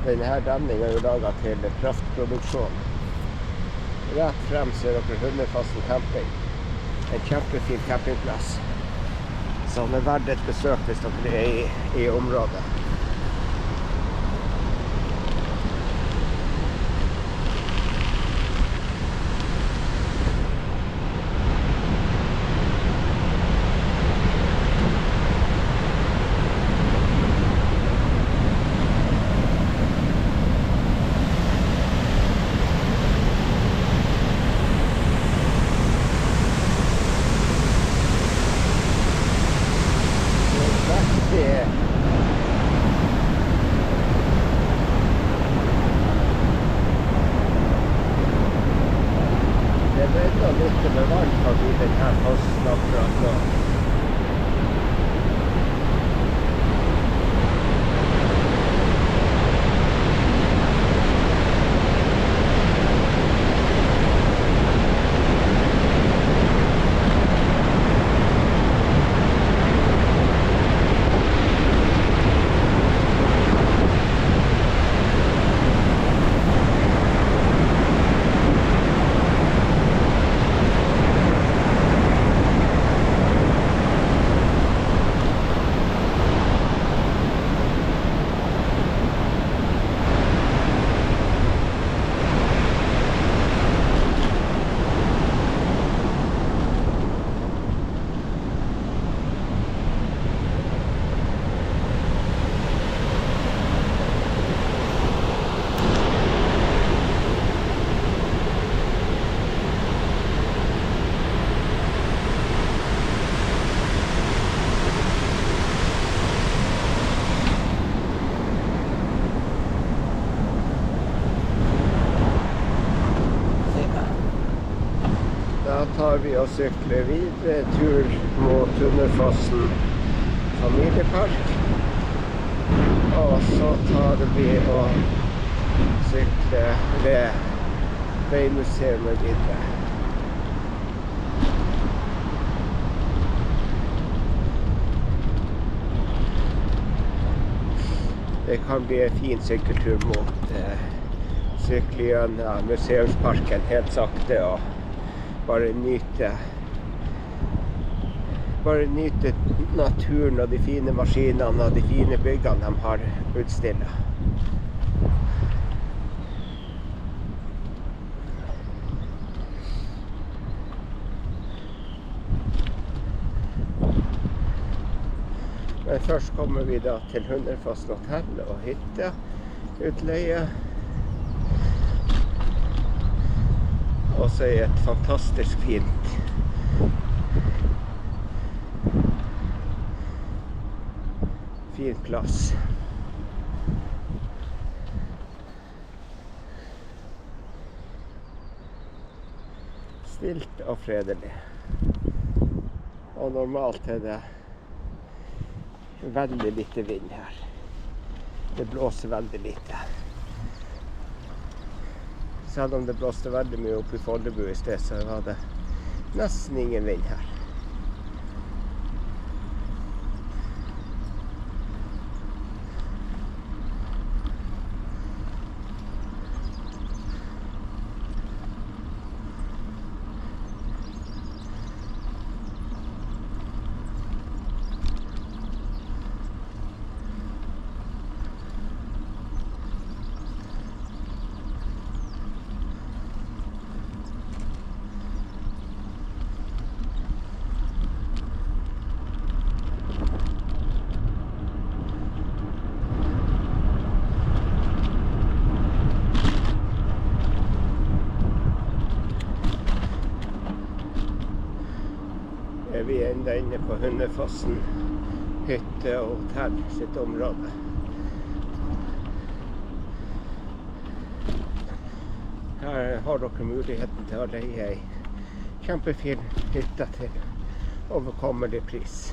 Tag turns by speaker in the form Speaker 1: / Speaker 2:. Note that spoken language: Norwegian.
Speaker 1: Denne demningen er jo laget til kraftproduksjon. Rett frem ser dere Hundefossen camping. En kjempefin campingplass. Som er verdt et besøk hvis dere er i området. Det bredde litt med vann forbi denne fossen akkurat nå. Da tar vi og sykler videre tur mot Hundefossen familiepark. Og så tar vi og sykler ved Veimuseet videre. Det kan bli en fin sykkeltur mot sykle gjennom museumsparken helt sakte og bare nyte naturen og de fine maskinene og de fine byggene de har utstillet. Men først kommer vi da til Hundefossen hotell og hytte, utleie. Og så er et fantastisk fint fin plass. Stilt og fredelig. Og normalt er det veldig lite vind her. Det blåser veldig lite. Selv om det blåste veldig mye opp i Follebu i sted, så var det nesten ingen vind her. Vi er enda inne på Hundefossen hytte og hotell sitt område. Her har dere muligheten til å leie en kjempefin hytte til overkommelig pris.